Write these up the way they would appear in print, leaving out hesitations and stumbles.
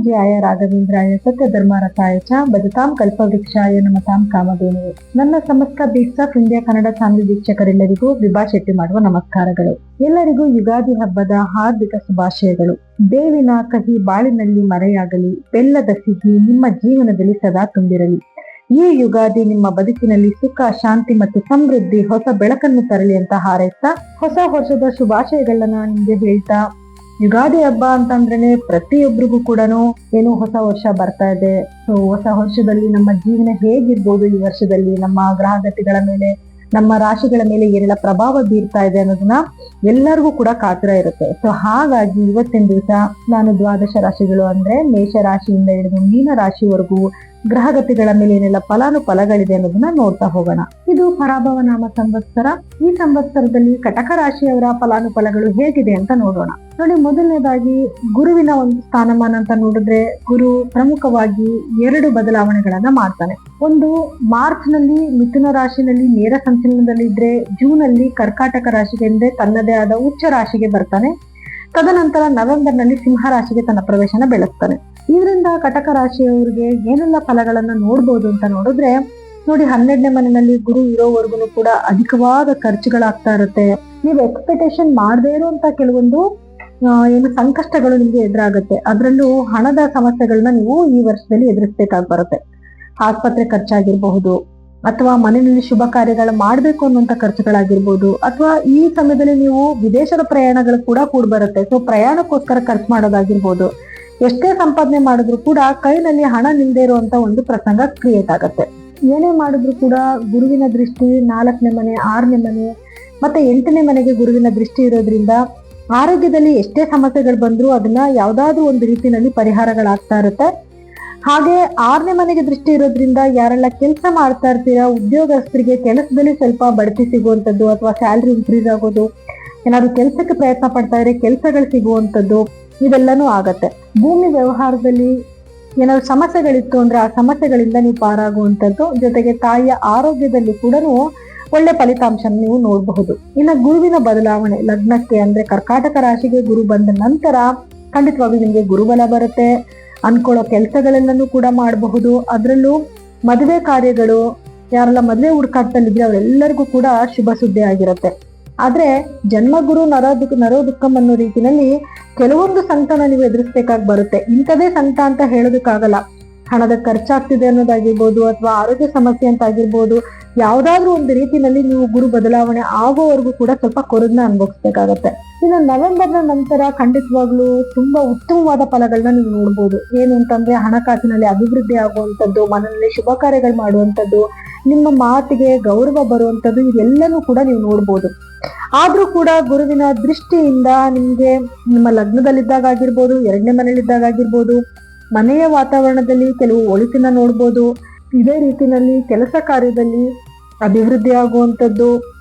ಪೂಜ್ಯಾಯ ರಾಘವೇಂದ್ರಾಯ ಸತ್ಯಧರ್ಮರತಾಯ ಚ ಭಜತಾಂ ಕಲ್ಪವೃಕ್ಷಾಯ ನಮತಾಂ ಕಾಮಧೇನುವೆ. ನನ್ನ ಸಮಸ್ತ beats of India Kannada channel ವೀಕ್ಷಕರೆಲ್ಲರಿಗೂ ವಿಭಾ ಶೆಟ್ಟಿ ಮಾಡುವ ನಮಸ್ಕಾರಗಳು. ಎಲ್ಲರಿಗೂ ಯುಗಾದಿ ಹಬ್ಬದ ಹಾರ್ದಿಕ ಶುಭಾಶಯಗಳು. ಬೇವಿನ ಕಹಿ ಬಾಳಿನಲ್ಲಿ ಮರೆಯಾಗಲಿ, ಬೆಲ್ಲದ ಸಿಹಿ ನಿಮ್ಮ ಜೀವನದಲ್ಲಿ ಸದಾ ತುಂಬಿರಲಿ. ಈ ಯುಗಾದಿ ನಿಮ್ಮ ಬದುಕಿನಲ್ಲಿ ಸುಖ, ಶಾಂತಿ ಮತ್ತು ಸಮೃದ್ಧಿ, ಹೊಸ ಬೆಳಕನ್ನು ತರಲಿ ಅಂತ ಹಾರೈಸ್ತಾ ಹೊಸ ವರ್ಷದ ಶುಭಾಶಯಗಳನ್ನ ನಿಮ್ಗೆ ಹೇಳ್ತಾ, ಯುಗಾದಿ ಹಬ್ಬ ಅಂತಂದ್ರೇನೆ ಪ್ರತಿಯೊಬ್ಬರಿಗೂ ಕೂಡ ಏನೋ ಹೊಸ ವರ್ಷ ಬರ್ತಾ ಇದೆ. ಸೊ ಹೊಸ ವರ್ಷದಲ್ಲಿ ನಮ್ಮ ಜೀವನ ಹೇಗಿರ್ಬೋದು, ಈ ವರ್ಷದಲ್ಲಿ ನಮ್ಮ ಗ್ರಹಗತಿಗಳ ಮೇಲೆ, ನಮ್ಮ ರಾಶಿಗಳ ಮೇಲೆ ಏನೆಲ್ಲ ಪ್ರಭಾವ ಬೀರ್ತಾ ಇದೆ ಅನ್ನೋದನ್ನ ಎಲ್ಲರಿಗೂ ಕೂಡ ಕಾತರ ಇರುತ್ತೆ. ಸೊ ಹಾಗಾಗಿ ಇವತ್ತಿನ ದಿವಸ ನಾನು ದ್ವಾದಶ ರಾಶಿಗಳು ಅಂದ್ರೆ ಮೇಷ ರಾಶಿಯಿಂದ ಹಿಡಿದು ಮೀನ ರಾಶಿವರೆಗೂ ಗ್ರಹಗತಿಗಳ ಮೇಲೆ ಏನೆಲ್ಲ ಫಲಾನುಫಲಗಳಿದೆ ಅನ್ನೋದನ್ನ ನೋಡ್ತಾ ಹೋಗೋಣ. ಇದು ಪರಾಭವ ನಾಮ ಸಂವತ್ಸರ. ಈ ಸಂವತ್ಸರದಲ್ಲಿ ಕಟಕ ರಾಶಿಯವರ ಫಲಾನುಫಲಗಳು ಹೇಗಿದೆ ಅಂತ ನೋಡೋಣ. ನೋಡಿ, ಮೊದಲನೇದಾಗಿ ಗುರುವಿನ ಒಂದು ಸ್ಥಾನಮಾನ ಅಂತ ನೋಡಿದ್ರೆ, ಗುರು ಪ್ರಮುಖವಾಗಿ 2 ಬದಲಾವಣೆಗಳನ್ನ ಮಾಡ್ತಾನೆ. ಒಂದು, ಮಾರ್ಚ್ ನಲ್ಲಿ ಮಿಥುನ ರಾಶಿನಲ್ಲಿ ನೇರ ಸಂಚಲನದಲ್ಲಿ ಇದ್ರೆ, ಜೂನ್ ಅಲ್ಲಿ ಕರ್ಕಾಟಕ ರಾಶಿಗೆ ಅಂದ್ರೆ ತನ್ನದೇ ಆದ ಉಚ್ಚ ರಾಶಿಗೆ ಬರ್ತಾನೆ. ತದನಂತರ ನವೆಂಬರ್ ನಲ್ಲಿ ಸಿಂಹ ರಾಶಿಗೆ ತನ್ನ ಪ್ರವೇಶನ ಬೆಳೆಸ್ತಾನೆ. ಇದರಿಂದ ಕಟಕ ರಾಶಿಯವರಿಗೆ ಏನೆಲ್ಲ ಫಲಗಳನ್ನ ನೋಡ್ಬೋದು ಅಂತ ನೋಡಿದ್ರೆ, ನೋಡಿ, 12ನೇ ಮನೆಯಲ್ಲಿ ಗುರು ಇರೋವರೆಗೂ ಕೂಡ ಅಧಿಕವಾದ ಖರ್ಚುಗಳಾಗ್ತಾ ಇರುತ್ತೆ. ನೀವು ಎಕ್ಸ್ಪೆಕ್ಟೇಷನ್ ಮಾಡದೇ ಇರುವಂತ ಕೆಲವೊಂದು ಸಂಕಷ್ಟಗಳು ನಿಮ್ಗೆ ಎದುರಾಗುತ್ತೆ. ಅದರಲ್ಲೂ ಹಣದ ಸಮಸ್ಯೆಗಳನ್ನ ನೀವು ಈ ವರ್ಷದಲ್ಲಿ ಎದುರಿಸಬೇಕಾಗಿ ಬರುತ್ತೆ. ಆಸ್ಪತ್ರೆ ಖರ್ಚಾಗಿರ್ಬಹುದು, ಅಥವಾ ಮನೆಯಲ್ಲಿ ಶುಭ ಕಾರ್ಯಗಳು ಮಾಡ್ಬೇಕು ಅನ್ನುವಂತ ಖರ್ಚುಗಳಾಗಿರ್ಬೋದು, ಅಥವಾ ಈ ಸಮಯದಲ್ಲಿ ನೀವು ವಿದೇಶದ ಪ್ರಯಾಣಗಳು ಕೂಡ ಬರುತ್ತೆ. ಸೊ ಪ್ರಯಾಣಕ್ಕೋಸ್ಕರ ಖರ್ಚು ಮಾಡೋದಾಗಿರ್ಬೋದು. ಎಷ್ಟೇ ಸಂಪಾದನೆ ಮಾಡಿದ್ರು ಕೂಡ ಕೈನಲ್ಲಿ ಹಣ ನಿಲ್ದೇ ಇರುವಂತ ಒಂದು ಪ್ರಸಂಗ ಕ್ರಿಯೇಟ್ ಆಗುತ್ತೆ. ಏನೇ ಮಾಡಿದ್ರು ಕೂಡ ಗುರುವಿನ ದೃಷ್ಟಿ 4ನೇ ಮನೆ, 6ನೇ ಮನೆ ಮತ್ತೆ 8ನೇ ಮನೆಗೆ ಗುರುವಿನ ದೃಷ್ಟಿ ಇರೋದ್ರಿಂದ ಆರೋಗ್ಯದಲ್ಲಿ ಎಷ್ಟೇ ಸಮಸ್ಯೆಗಳು ಬಂದ್ರು ಅದನ್ನ ಯಾವ್ದಾದ್ರು ಒಂದು ರೀತಿಯಲ್ಲಿ ಪರಿಹಾರಗಳಾಗ್ತಾ ಇರುತ್ತೆ. ಹಾಗೆ 6ನೇ ಮನೆಗೆ ದೃಷ್ಟಿ ಇರೋದ್ರಿಂದ ಯಾರೆಲ್ಲ ಕೆಲಸ ಮಾಡ್ತಾ ಇರ್ತೀರಾ, ಉದ್ಯೋಗಸ್ಥರಿಗೆ ಕೆಲಸದಲ್ಲಿ ಸ್ವಲ್ಪ ಬಡ್ತಿ ಸಿಗುವಂಥದ್ದು ಅಥವಾ ಸ್ಯಾಲ್ರಿ ಇನ್ಕ್ರೀಸ್ ಆಗೋದು, ಏನಾದ್ರು ಕೆಲಸಕ್ಕೆ ಪ್ರಯತ್ನ ಪಡ್ತಾ ಇದ್ರೆ ಕೆಲಸಗಳು ಸಿಗುವಂಥದ್ದು, ಇದೆಲ್ಲಾನು ಆಗತ್ತೆ. ಭೂಮಿ ವ್ಯವಹಾರದಲ್ಲಿ ಏನಾದ್ರು ಸಮಸ್ಯೆಗಳಿತ್ತು ಅಂದ್ರೆ ಆ ಸಮಸ್ಯೆಗಳಿಂದ ನೀವು ಪಾರಾಗುವಂಥದ್ದು, ಜೊತೆಗೆ ತಾಯಿಯ ಆರೋಗ್ಯದಲ್ಲಿ ಕೂಡ ಒಳ್ಳೆ ಫಲಿತಾಂಶ ನೀವು ನೋಡಬಹುದು. ಇನ್ನು ಗುರುವಿನ ಬದಲಾವಣೆ, ಲಗ್ನಕ್ಕೆ ಅಂದ್ರೆ ಕರ್ಕಾಟಕ ರಾಶಿಗೆ ಗುರು ಬಂದ ನಂತರ ಖಂಡಿತವಾಗಿ ನಿಮ್ಗೆ ಗುರುಬಲ ಬರುತ್ತೆ. ಅನ್ಕೊಳ್ಳೋ ಕೆಲಸಗಳೆಲ್ಲನೂ ಕೂಡ ಮಾಡಬಹುದು. ಅದರಲ್ಲೂ ಮದುವೆ ಕಾರ್ಯಗಳು, ಯಾರೆಲ್ಲ ಮದುವೆ ಹುಡುಕಾಟದಲ್ಲಿದ್ರೆ ಅವರೆಲ್ಲರಿಗೂ ಕೂಡ ಶುಭ ಸುದ್ದಿ ಆಗಿರುತ್ತೆ. ಆದ್ರೆ ಜನ್ಮಗುರು ನರೋ ದುಃಖಂ ಅನ್ನೋ ರೀತಿನಲ್ಲಿ ಕೆಲವೊಂದು ಸಂಕಟನ ನೀವು ಎದುರಿಸ್ಬೇಕಾಗಿ ಬರುತ್ತೆ. ಇಂಥದೇ ಸಂಕಟ ಅಂತ ಹೇಳೋದಕ್ಕಾಗಲ್ಲ. ಹಣದ ಖರ್ಚಾಗ್ತಿದೆ ಅನ್ನೋದಾಗಿರ್ಬೋದು, ಅಥವಾ ಆರೋಗ್ಯ ಸಮಸ್ಯೆ ಅಂತ ಆಗಿರ್ಬೋದು, ಯಾವ್ದಾದ್ರು ಒಂದು ರೀತಿನಲ್ಲಿ ನೀವು ಗುರು ಬದಲಾವಣೆ ಆಗೋವರೆಗೂ ಕೂಡ ಸ್ವಲ್ಪ ಕೊರಗನ್ನ ಅನುಭವಿಸ್ಬೇಕಾಗತ್ತೆ. ಇನ್ನು ನವೆಂಬರ್ನ ನಂತರ ಖಂಡಿತವಾಗ್ಲೂ ತುಂಬಾ ಉತ್ತಮವಾದ ಫಲಗಳನ್ನ ನೀವು ನೋಡ್ಬೋದು. ಏನು ಅಂತಂದ್ರೆ, ಹಣಕಾಸಿನಲ್ಲಿ ಅಭಿವೃದ್ಧಿ ಆಗುವಂಥದ್ದು, ಮನೆಯಲ್ಲಿ ಶುಭ ಕಾರ್ಯಗಳು ಮಾಡುವಂಥದ್ದು, ನಿಮ್ಮ ಮಾತಿಗೆ ಗೌರವ ಬರುವಂಥದ್ದು, ಇದೆಲ್ಲನೂ ಕೂಡ ನೀವು ನೋಡ್ಬೋದು. ಆದ್ರೂ ಕೂಡ ಗುರುವಿನ ದೃಷ್ಟಿಯಿಂದ ನಿಮ್ಗೆ ನಿಮ್ಮ ಲಗ್ನದಲ್ಲಿದ್ದಾಗ ಆಗಿರ್ಬೋದು, 2ನೇ ಮನೆಯಲ್ಲಿದ್ದಾಗ ಆಗಿರ್ಬೋದು, ಮನೆಯ ವಾತಾವರಣದಲ್ಲಿ ಕೆಲವು ಒಳಿತನ್ನ ನೋಡ್ಬೋದು. ಇದೇ ರೀತಿನಲ್ಲಿ ಕೆಲಸ ಕಾರ್ಯದಲ್ಲಿ ಅಭಿವೃದ್ಧಿ ಆಗುವಂಥದ್ದು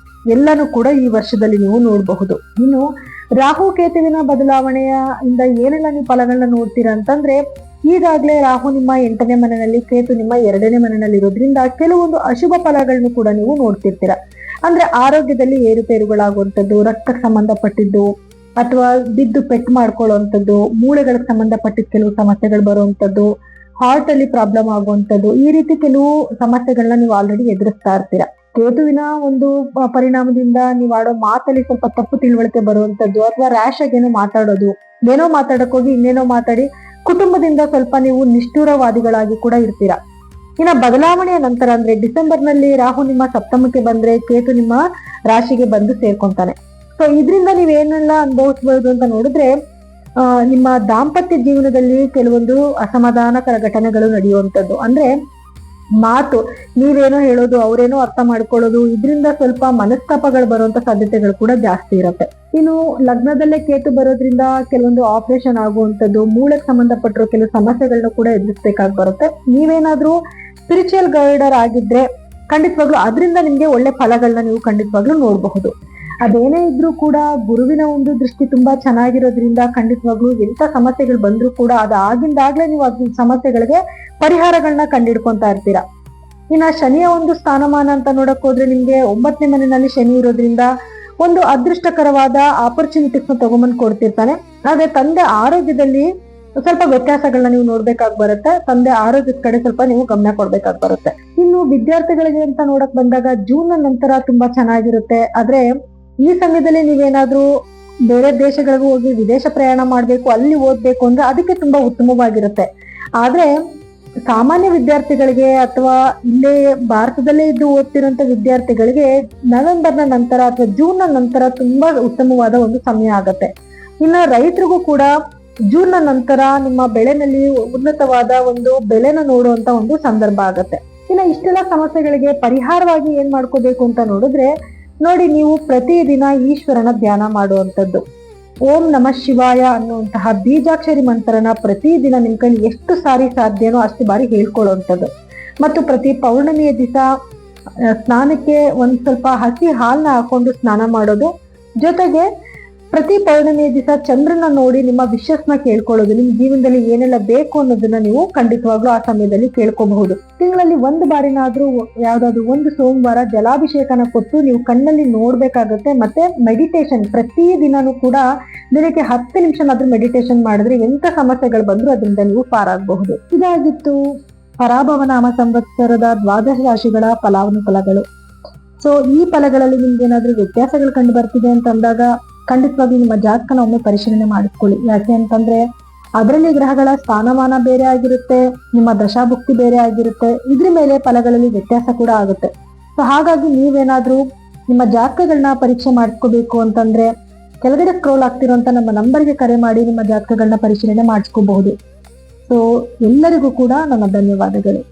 ಎಲ್ಲನೂ ಕೂಡ ಈ ವರ್ಷದಲ್ಲಿ ನೀವು ನೋಡಬಹುದು. ಇನ್ನು ರಾಹು ಕೇತುವಿನ ಬದಲಾವಣೆಯ ಇಂದ ಏನೆಲ್ಲ ನೀವು ಫಲಗಳನ್ನ ನೋಡ್ತೀರಾ ಅಂತಂದ್ರೆ, ಈಗಾಗಲೇ ರಾಹು ನಿಮ್ಮ 8ನೇ ಮನೆಯಲ್ಲಿ, ಕೇತು ನಿಮ್ಮ 2ನೇ ಮನೆಯಲ್ಲಿ ಇರೋದ್ರಿಂದ ಕೆಲವೊಂದು ಅಶುಭ ಫಲಗಳನ್ನು ಕೂಡ ನೀವು ನೋಡ್ತಿರ್ತೀರಾ. ಅಂದ್ರೆ ಆರೋಗ್ಯದಲ್ಲಿ ಏರುಪೇರುಗಳಾಗುವಂಥದ್ದು, ರಕ್ತಕ್ಕೆ ಸಂಬಂಧಪಟ್ಟಿದ್ದು, ಅಥವಾ ಬಿದ್ದು ಪೆಟ್ಟು ಮಾಡ್ಕೊಳ್ಳುವಂಥದ್ದು, ಮೂಳೆಗಳಿಗೆ ಸಂಬಂಧಪಟ್ಟಿದ್ದ ಕೆಲವು ಸಮಸ್ಯೆಗಳು ಬರುವಂಥದ್ದು, ಹಾರ್ಟ್ ಅಲ್ಲಿ ಪ್ರಾಬ್ಲಮ್ ಆಗುವಂಥದ್ದು, ಈ ರೀತಿ ಕೆಲವು ಸಮಸ್ಯೆಗಳನ್ನ ನೀವು ಆಲ್ರೆಡಿ ಎದುರಿಸ್ತಾ ಇರ್ತೀರಾ. ಕೇತುವಿನ ಒಂದು ಪರಿಣಾಮದಿಂದ ನೀವು ಆಡೋ ಮಾತಲ್ಲಿ ಸ್ವಲ್ಪ ತಪ್ಪು ತಿಳುವಳಿಕೆ ಬರುವಂಥದ್ದು, ಅಥವಾ ರ್ಯಾಶ್ ಆಗಿ ಏನೋ ಮಾತಾಡೋದು, ಏನೋ ಮಾತಾಡಕ್ ಹೋಗಿ ಇನ್ನೇನೋ ಮಾತಾಡಿ ಕುಟುಂಬದಿಂದ ಸ್ವಲ್ಪ ನೀವು ನಿಷ್ಠುರವಾದಿಗಳಾಗಿ ಕೂಡ ಇರ್ತೀರಾ. ಇನ್ನ ಬದಲಾವಣೆಯ ನಂತರ ಅಂದ್ರೆ ಡಿಸೆಂಬರ್ ನಲ್ಲಿ ರಾಹು ನಿಮ್ಮ ಸಪ್ತಮಕ್ಕೆ ಬಂದ್ರೆ ಕೇತು ನಿಮ್ಮ ರಾಶಿಗೆ ಬಂದು ಸೇರ್ಕೊಂತಾನೆ. ಸೊ ಇದರಿಂದ ನೀವೇನೆಲ್ಲ ಅನುಭವಿಸಬಹುದು ಅಂತ ನೋಡಿದ್ರೆ, ನಿಮ್ಮ ದಾಂಪತ್ಯ ಜೀವನದಲ್ಲಿ ಕೆಲವೊಂದು ಅಸಮಾಧಾನಕರ ಘಟನೆಗಳು ನಡೆಯುವಂಥದ್ದು. ಅಂದ್ರೆ ಮಾತು, ನೀವೇನೋ ಹೇಳೋದು ಅವರೇನೋ ಅರ್ಥ ಮಾಡ್ಕೊಳ್ಳೋದು, ಇದರಿಂದ ಸ್ವಲ್ಪ ಮನಸ್ತಾಪಗಳು ಬರುವಂತ ಸಾಧ್ಯತೆಗಳು ಕೂಡ ಜಾಸ್ತಿ ಇರುತ್ತೆ. ಇನ್ನು ಲಗ್ನದಲ್ಲೇ ಕೇತು ಬರೋದ್ರಿಂದ ಕೆಲವೊಂದು ಆಪರೇಷನ್ ಆಗುವಂಥದ್ದು, ಮೂಳೆಗೆ ಸಂಬಂಧಪಟ್ಟಿರೋ ಕೆಲವು ಸಮಸ್ಯೆಗಳನ್ನ ಕೂಡ ಎದುರಿಸಬೇಕಾಗಿ ಬರುತ್ತೆ. ನೀವೇನಾದ್ರೂ ಸ್ಪಿರಿಚುವಲ್ ಗೈಡರ್ ಆಗಿದ್ರೆ ಖಂಡಿತವಾಗ್ಲೂ ಅದರಿಂದ ನಿಮ್ಗೆ ಒಳ್ಳೆ ಫಲಗಳನ್ನ ನೀವು ಖಂಡಿತವಾಗ್ಲೂ ನೋಡಬಹುದು. ಅದೇನೇ ಇದ್ರೂ ಕೂಡ ಗುರುವಿನ ಒಂದು ದೃಷ್ಟಿ ತುಂಬಾ ಚೆನ್ನಾಗಿರೋದ್ರಿಂದ ಖಂಡಿತವಾಗ್ಲೂ ಎಂತ ಸಮಸ್ಯೆಗಳು ಬಂದ್ರು ಕೂಡ ಅದಾಗಿಂದಾಗ್ಲೇ ನೀವು ಅದ್ ಸಮಸ್ಯೆಗಳಿಗೆ ಪರಿಹಾರಗಳನ್ನ ಕಂಡಿಡ್ಕೊಂತಾ ಇರ್ತೀರಾ. ಇನ್ನ ಶನಿಯ ಒಂದು ಸ್ಥಾನಮಾನ ಅಂತ ನೋಡಕ್ ಹೋದ್ರೆ, ನಿಮ್ಗೆ 9ನೇ ಮನೆಯಲ್ಲಿ ಶನಿ ಇರೋದ್ರಿಂದ ಒಂದು ಅದೃಷ್ಟಕರವಾದ ಆಪರ್ಚುನಿಟೀಸ್ ನ ತಗೊಂಬಂದ್ ಕೊಡ್ತಿರ್ತಾನೆ. ಆದ್ರೆ ತಂದೆ ಆರೋಗ್ಯದಲ್ಲಿ ಸ್ವಲ್ಪ ವ್ಯತ್ಯಾಸಗಳನ್ನ ನೀವು ನೋಡ್ಬೇಕಾಗಿ ಬರುತ್ತೆ. ತಂದೆ ಆರೋಗ್ಯದ ಕಡೆ ಸ್ವಲ್ಪ ನೀವು ಗಮನ ಕೊಡ್ಬೇಕಾಗಿ ಬರುತ್ತೆ. ಇನ್ನು ವಿದ್ಯಾರ್ಥಿಗಳಿಗೆ ಅಂತ ನೋಡಕ್ ಬಂದಾಗ ಜೂನ್ ನಂತರ ತುಂಬಾ ಚೆನ್ನಾಗಿರುತ್ತೆ. ಆದ್ರೆ ಈ ಸಮಯದಲ್ಲಿ ನೀವೇನಾದ್ರೂ ಬೇರೆ ದೇಶಗಳಿಗೂ ಹೋಗಿ ವಿದೇಶ ಪ್ರಯಾಣ ಮಾಡ್ಬೇಕು, ಅಲ್ಲಿ ಓದ್ಬೇಕು ಅಂದ್ರೆ ಅದಕ್ಕೆ ತುಂಬಾ ಉತ್ತಮವಾಗಿರುತ್ತೆ. ಆದ್ರೆ ಸಾಮಾನ್ಯ ವಿದ್ಯಾರ್ಥಿಗಳಿಗೆ ಅಥವಾ ಇಲ್ಲೇ ಭಾರತದಲ್ಲೇ ಇದ್ದು ಓದ್ತಿರೋಂಥ ವಿದ್ಯಾರ್ಥಿಗಳಿಗೆ ನವೆಂಬರ್ನ ನಂತರ ಅಥವಾ ಜೂನ್ ನಂತರ ತುಂಬಾ ಉತ್ತಮವಾದ ಒಂದು ಸಮಯ ಆಗತ್ತೆ. ಇನ್ನು ರೈತರಿಗೂ ಕೂಡ ಜೂನ್ ನಂತರ ನಿಮ್ಮ ಬೆಳೆನಲ್ಲಿ ಉನ್ನತವಾದ ಒಂದು ಬೆಳೆನ ನೋಡುವಂತ ಒಂದು ಸಂದರ್ಭ ಆಗತ್ತೆ. ಇನ್ನು ಇಷ್ಟೆಲ್ಲ ಸಮಸ್ಯೆಗಳಿಗೆ ಪರಿಹಾರವಾಗಿ ಏನ್ ಮಾಡ್ಕೋಬೇಕು ಅಂತ ನೋಡಿದ್ರೆ, ನೋಡಿ, ನೀವು ಪ್ರತಿದಿನ ಈಶ್ವರನ ಧ್ಯಾನ ಮಾಡುವಂಥದ್ದು, ಓಂ ನಮಃ ಶಿವಾಯ ಅನ್ನುವಂತಹ ಬೀಜಾಕ್ಷರಿ ಮಂತ್ರನ ಪ್ರತಿದಿನ ನಿಮ್ ಕೈಲಿ ಎಷ್ಟು ಸಾರಿ ಸಾಧ್ಯನೋ ಅಷ್ಟು ಬಾರಿ ಹೇಳ್ಕೊಳ್ಳುವಂಥದ್ದು. ಮತ್ತು ಪ್ರತಿ ಪೌರ್ಣಮಿಯ ದಿವಸ ಸ್ನಾನಕ್ಕೆ ಒಂದ್ ಸ್ವಲ್ಪ ಹಸಿ ಹಾಲನ್ನ ಹಾಕೊಂಡು ಸ್ನಾನ ಮಾಡೋದು. ಜೊತೆಗೆ ಪ್ರತಿ ಪೌರ್ಣಮಿಯ ದಿವಸ ಚಂದ್ರನ ನೋಡಿ ನಿಮ್ಮ ವಿಶಸ್ನ ಕೇಳ್ಕೊಳ್ಳೋದು. ನಿಮ್ ಜೀವನದಲ್ಲಿ ಏನೆಲ್ಲ ಬೇಕು ಅನ್ನೋದನ್ನ ನೀವು ಖಂಡಿತವಾಗ್ಲೂ ಆ ಸಮಯದಲ್ಲಿ ಕೇಳ್ಕೋಬಹುದು. ತಿಂಗಳಲ್ಲಿ ಒಂದು ಬಾರಿನಾದ್ರೂ ಯಾವ್ದಾದ್ರು ಒಂದು ಸೋಮವಾರ ಜಲಾಭಿಷೇಕನ ಕೊಟ್ಟು ನೀವು ಕಣ್ಣಲ್ಲಿ ನೋಡ್ಬೇಕಾಗುತ್ತೆ. ಮತ್ತೆ ಮೆಡಿಟೇಷನ್ ಪ್ರತಿ ದಿನಾನು ಕೂಡ ದಿನಕ್ಕೆ 10 ನಿಮಿಷನಾದ್ರೂ ಮೆಡಿಟೇಷನ್ ಮಾಡಿದ್ರೆ ಎಂತ ಸಮಸ್ಯೆಗಳು ಬಂದ್ರು ಅದರಿಂದ ನೀವು ಪಾರಾಗಬಹುದು. ಇದಾಗಿತ್ತು ಪರಾಭವ ನಾಮ ಸಂವತ್ಸರದ 12 ರಾಶಿಗಳ ಫಲಾನುಫಲಗಳು. ಸೊ ಈ ಫಲಗಳಲ್ಲಿ ನಿಮ್ಗೆ ಏನಾದ್ರೂ ವ್ಯತ್ಯಾಸಗಳು ಕಂಡು ಬರ್ತಿದೆ ಅಂತಂದಾಗ ಖಂಡಿತವಾಗಿ ನಿಮ್ಮ ಜಾತಕನ ಒಮ್ಮೆ ಪರಿಶೀಲನೆ ಮಾಡಿಸ್ಕೊಳ್ಳಿ. ಯಾಕೆ ಅಂತಂದ್ರೆ ಅದರಲ್ಲಿ ಗ್ರಹಗಳ ಸ್ಥಾನಮಾನ ಬೇರೆ ಆಗಿರುತ್ತೆ, ನಿಮ್ಮ ದಶಾಭುಕ್ತಿ ಬೇರೆ ಆಗಿರುತ್ತೆ, ಇದ್ರ ಮೇಲೆ ಫಲಗಳಲ್ಲಿ ವ್ಯತ್ಯಾಸ ಕೂಡ ಆಗುತ್ತೆ. ಸೊ ಹಾಗಾಗಿ ನೀವೇನಾದ್ರೂ ನಿಮ್ಮ ಜಾತಕಗಳನ್ನ ಪರೀಕ್ಷೆ ಮಾಡಿಸ್ಕೋಬೇಕು ಅಂತಂದ್ರೆ ಕೆಳಗಡೆ ಸ್ಕ್ರೋಲ್ ಆಗ್ತಿರೋಂತ ನಮ್ಮ ನಂಬರ್ಗೆ ಕರೆ ಮಾಡಿ ನಿಮ್ಮ ಜಾತಕಗಳನ್ನ ಪರಿಶೀಲನೆ ಮಾಡಿಸ್ಕೋಬಹುದು. ಸೊ ಎಲ್ಲರಿಗೂ ಕೂಡ ನನ್ನ ಧನ್ಯವಾದಗಳು.